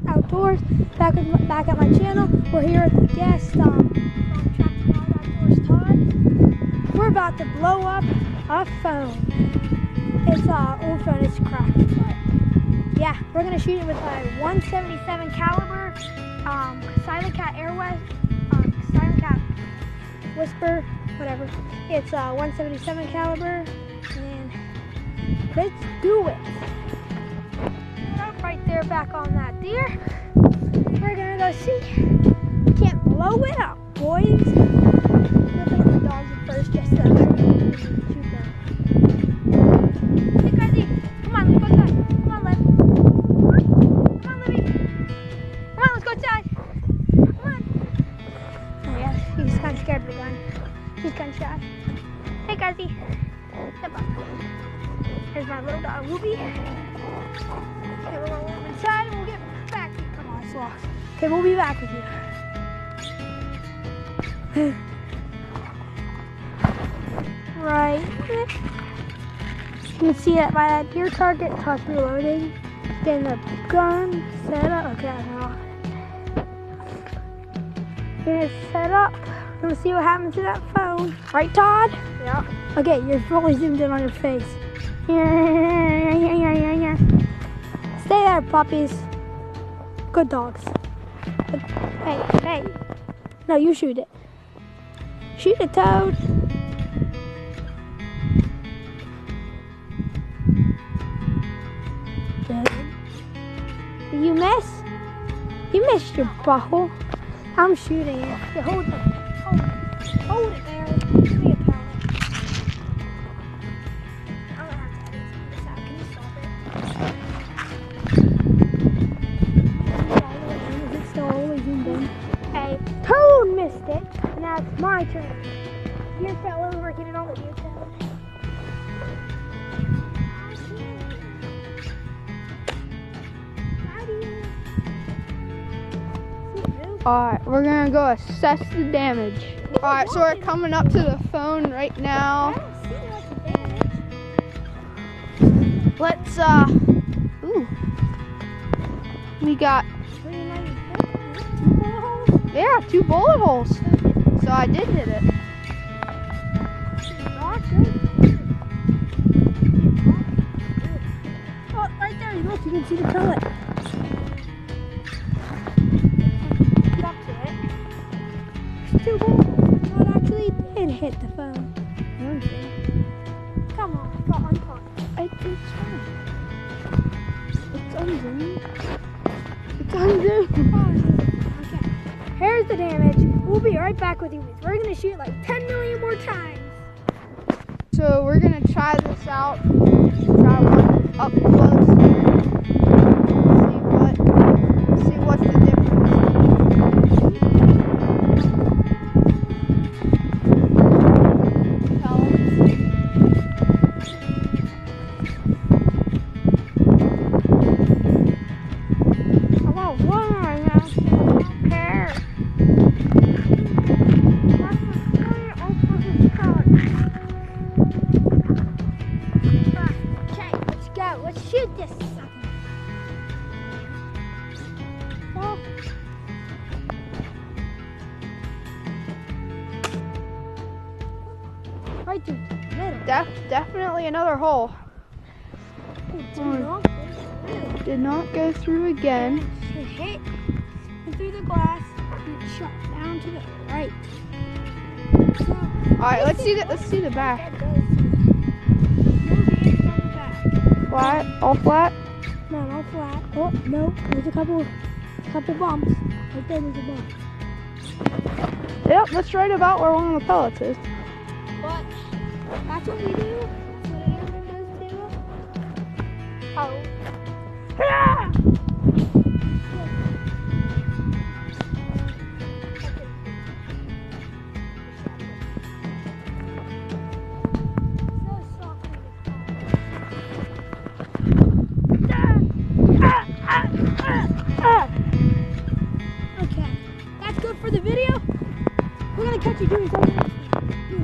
Outdoors, back at my channel. We're here with the guest from Outdoors, Todd. We're about to blow up a phone. It's an old phone, it's cracked, but yeah, we're gonna shoot it with a 177 caliber Silent Cat Silent Cat Whisper, whatever. It's a 177 caliber, and let's do it. Right there, back on that deer. We're gonna go see. Can't blow it up, boys. Looking at the dogs at first, just to shoot them. Hey, Crazy, come on, let's go outside. Come on, Liv. Come on, Livy. Come on, let's go outside. Come on. Oh yeah, he's kind of scared of the gun. He's kind of shy. Hey, Crazy. Step up. Here's my little dog, Whoopi. Okay, we're gonna warm inside and we'll get back. Come on, it's locked. Okay, we'll be back with you. Right. You can see that by that deer target, toss reloading. Getting the gun set up. Okay, I know. Getting it set up. We're gonna see what happens to that phone. Right, Todd? Yeah. Okay, you're fully zoomed in on your face. Stay there, puppies. Good dogs. Hey, hey. No, you shoot it. Shoot it, Toad. Good. Did you miss? You missed your butthole. I'm shooting it. You hold it. Hold it there. Give me a pellet. I'm gonna have to edit some of this out. Can you stop it? Is it still always zoomed in? Hey, Toad missed it. And now it's my turn. Deer fell over, get it on the deer tail. Alright, we're gonna go assess the damage. Alright, so we're coming up to the phone right now. Let's, ooh. We got, yeah, 2 bullet holes. So I did hit it. Oh, right there, look, you can see the pellet. Two balls. It actually did hit the phone. Come on, got uncaught. It's fine. It's unzoomed. It's unzoomed. Okay. Here's the damage. We'll be right back with you. We're gonna shoot like 10 million more times. So we're gonna try this out. Try one up close here. See what's the difference. Let's shoot this sucker. Oh. Right through the middle. Definitely another hole. Did not go through again. It hit through the glass and it shot down to the right. So, alright, let's see the back. Flat, all flat? No, not flat. Oh, no, there's a couple bumps. Right there, there's a bump. Yep, that's right about where one of the pellets is. But that's what we do. That's what Aaron does too. Oh.